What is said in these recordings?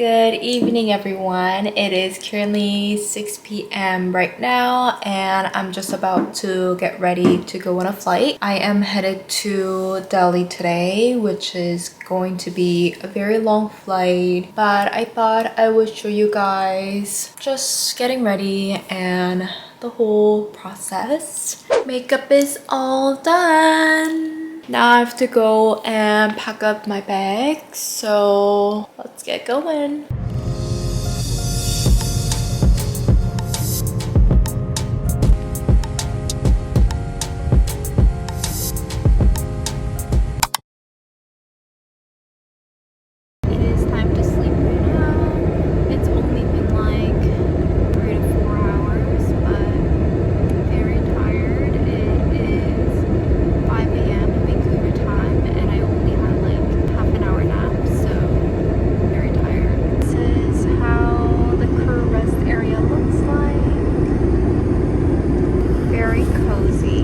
Good evening, everyone. It is currently 6 p.m. right now, and I'm just about to get ready to go on a flight. I am headed to Delhi today, which is going to be a very long flight, but I thought I would show you guys just getting ready and the whole process. Makeup is all done. Now I have to go and pack up my bag, so let's get going. It is time to sleep right now. It's only been like 3 to 4 hours, but very tired. It is 5 a.m. Vancouver time, and I only had like half an hour nap, so very tired. This is how the crew rest area looks like. Very cozy.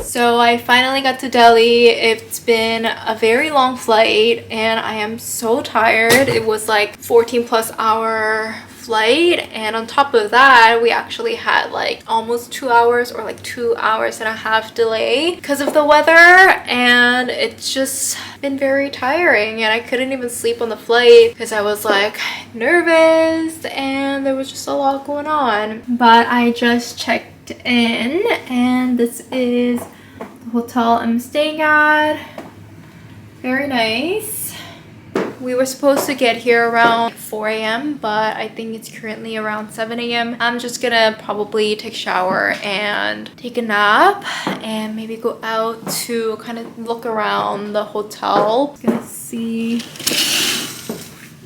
So I finally got to Delhi. It's been a very long flight and I am so tired. It was like 14+ hour flight, and on top of that we actually had like almost 2 hours or like 2 hours and a half delay because of the weather, and it's just been very tiring, and I couldn't even sleep on the flight because I was like nervous and there was just a lot going on. But I just checked in and this is the hotel I'm staying at. Very nice. We were supposed to get here around 4 a.m. but I think it's currently around 7 a.m. I'm just gonna probably take a shower and take a nap and maybe go out to kind of look around the hotel. Gonna see.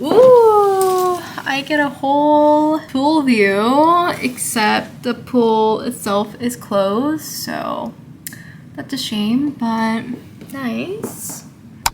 Ooh, I get a whole pool view, except the pool itself is closed, so that's a shame, but nice.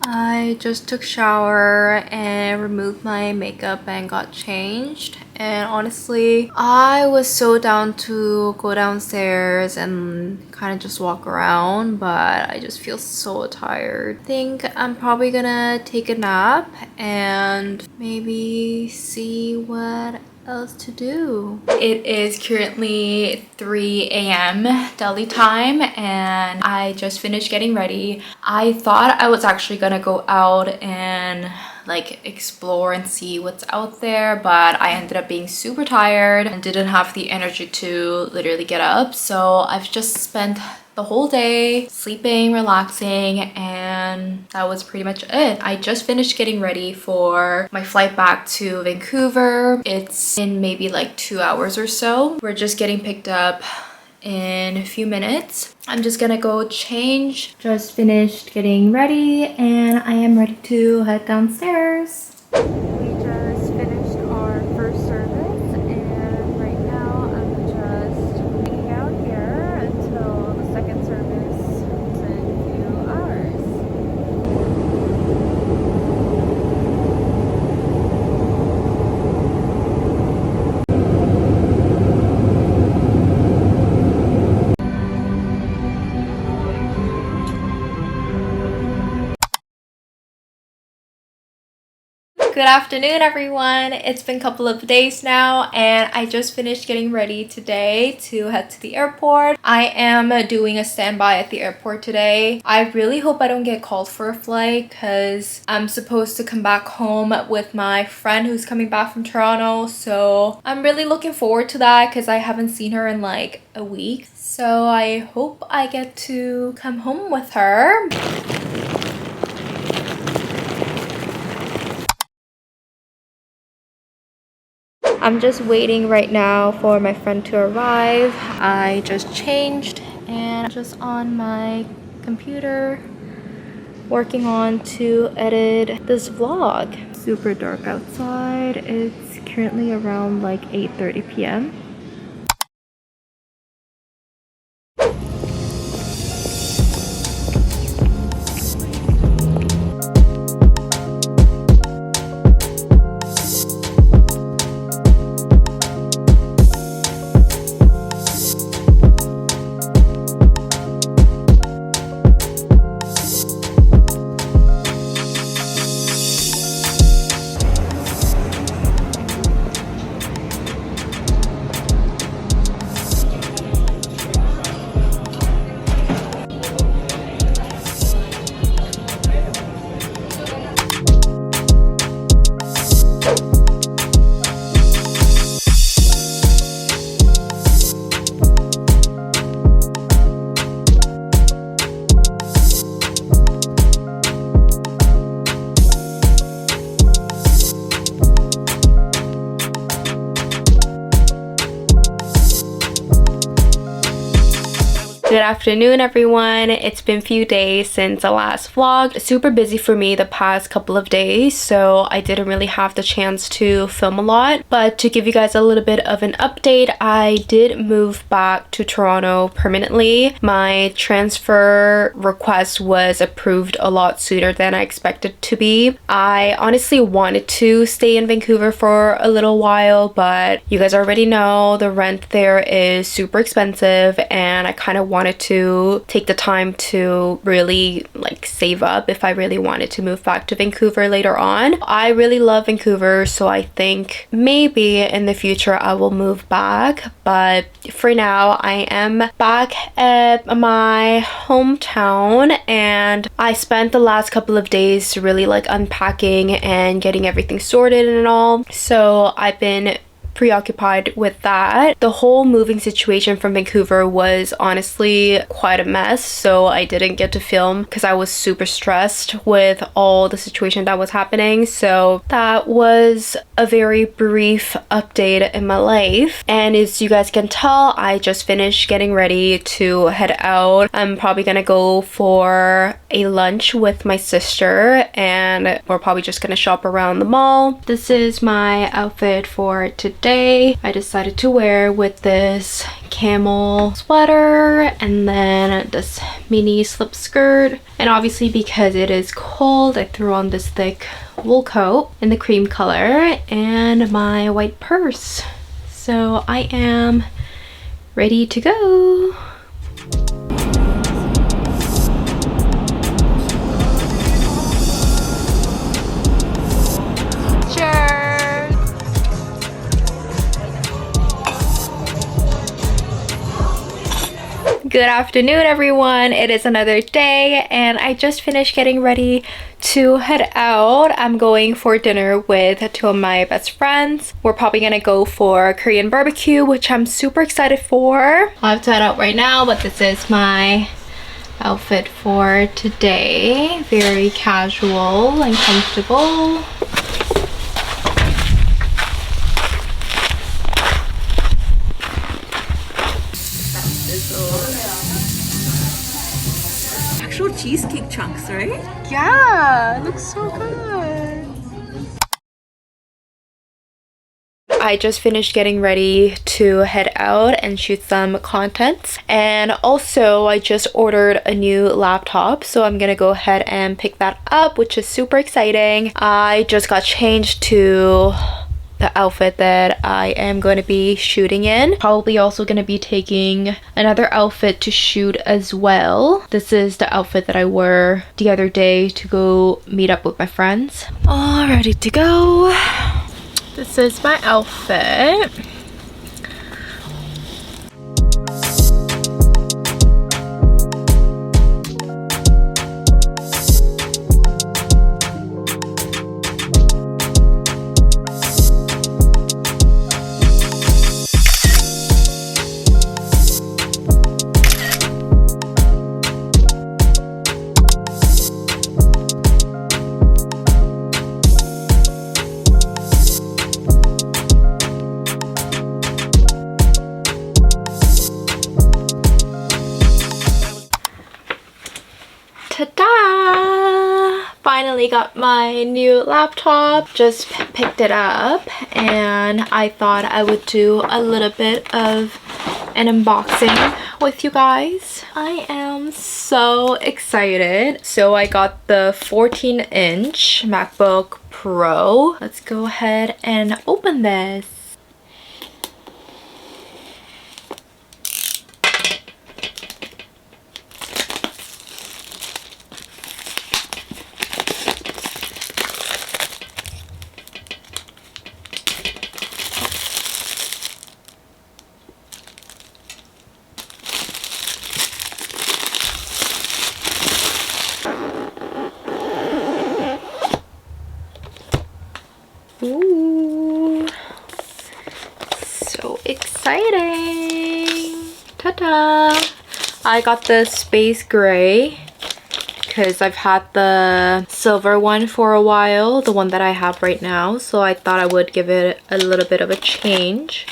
I just took a shower and removed my makeup and got changed, and honestly I was so down to go downstairs and kind of just walk around, but I just feel so tired. I think I'm probably gonna take a nap and maybe see what else to do. It is currently 3 a.m. Delhi time and I just finished getting ready. I thought I was actually gonna go out and like explore and see what's out there, but I ended up being super tired and didn't have the energy to literally get up, so I've just spent the whole day sleeping, relaxing, and that was pretty much it. I just finished getting ready for my flight back to Vancouver. It's in maybe like 2 hours or so. We're just getting picked up in a few minutes. I'm just gonna go change. Just finished getting ready and I am ready to head downstairs. We just finished our first service and right now I'm just hanging out here until the second service in a few hours. Good afternoon, everyone. It's been a couple of days now and I just finished getting ready today to head to the airport. I am doing a standby at the airport today. I really hope I don't get called for a flight because I'm supposed to come back home with my friend who's coming back from Toronto, so I'm really looking forward to that because I haven't seen her in like a week. So I hope I get to come home with her. I'm just waiting right now for my friend to arrive. I just changed and I'm just on my computer working on to edit this vlog. Super dark outside. It's currently around like 8:30 p.m. Good afternoon, everyone. It's been a few days since the last vlog. Super busy for me the past couple of days, so I didn't really have the chance to film a lot. But to give you guys a little bit of an update, I did move back to Toronto permanently. My transfer request was approved a lot sooner than I expected to be. I honestly wanted to stay in Vancouver for a little while, but you guys already know the rent there is super expensive, and I kind of wanted to take the time to really like save up if I really wanted to move back to Vancouver later on. I really love Vancouver, so I think maybe in the future I will move back, but for now I am back at my hometown, and I spent the last couple of days really like unpacking and getting everything sorted and all, so I've been preoccupied with that. The whole moving situation from Vancouver was honestly quite a mess, so I didn't get to film because I was super stressed with all the situation that was happening. So that was a very brief update in my life, and as you guys can tell, I just finished getting ready to head out. I'm probably gonna go for a lunch with my sister, and we're probably just gonna shop around the mall. This is my outfit for today. I decided to wear with this camel sweater and then this mini slip skirt, and obviously because it is cold I threw on this thick wool coat in the cream color and my white purse. So I am ready to go. Good afternoon, everyone. It is another day and I just finished getting ready to head out. I'm going for dinner with two of my best friends. We're probably gonna go for Korean barbecue, which I'm super excited for. I have to head out right now, but this is my outfit for today. Very casual and comfortable. Actual cheesecake chunks, right? Yeah, it looks so good. I just finished getting ready to head out and shoot some content, and also I just ordered a new laptop, so I'm gonna go ahead and pick that up, which is super exciting. I just got changed to the outfit that I am going to be shooting in. Probably also going to be taking another outfit to shoot as well. This is the outfit that I wore the other day to go meet up with my friends. All ready to go. This is my outfit. Ta-da! Finally got my new laptop. Just picked it up and I thought I would do a little bit of an unboxing with you guys. I am so excited. So I got the 14-inch MacBook Pro. Let's go ahead and open this. Ooh, so exciting. Ta-da! I got the space gray because I've had the silver one for a while, the one that I have right now, so I thought I would give it a little bit of a change.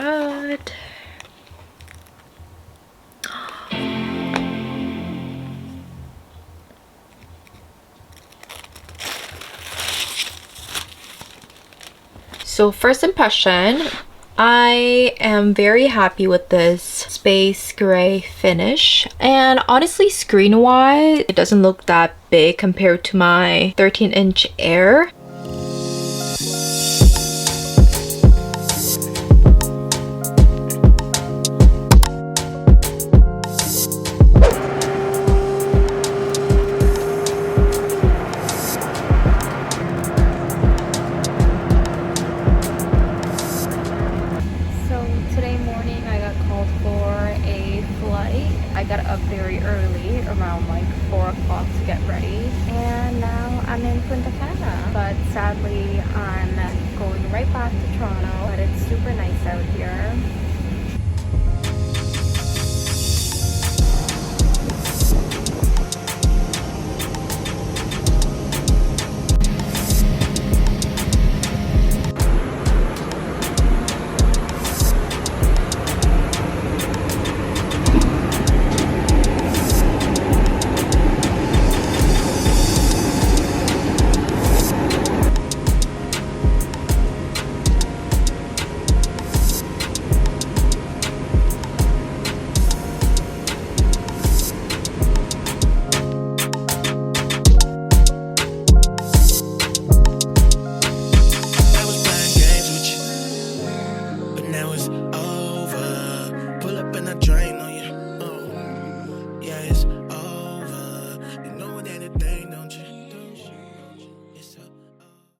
that. So first impression, I am very happy with this space gray finish, and honestly screen wise it doesn't look that big compared to my 13-inch Air. I got up very early, around like 4 o'clock to get ready, and now I'm in Punta Cana. But sadly, I'm going right back to Toronto, but it's super nice out here.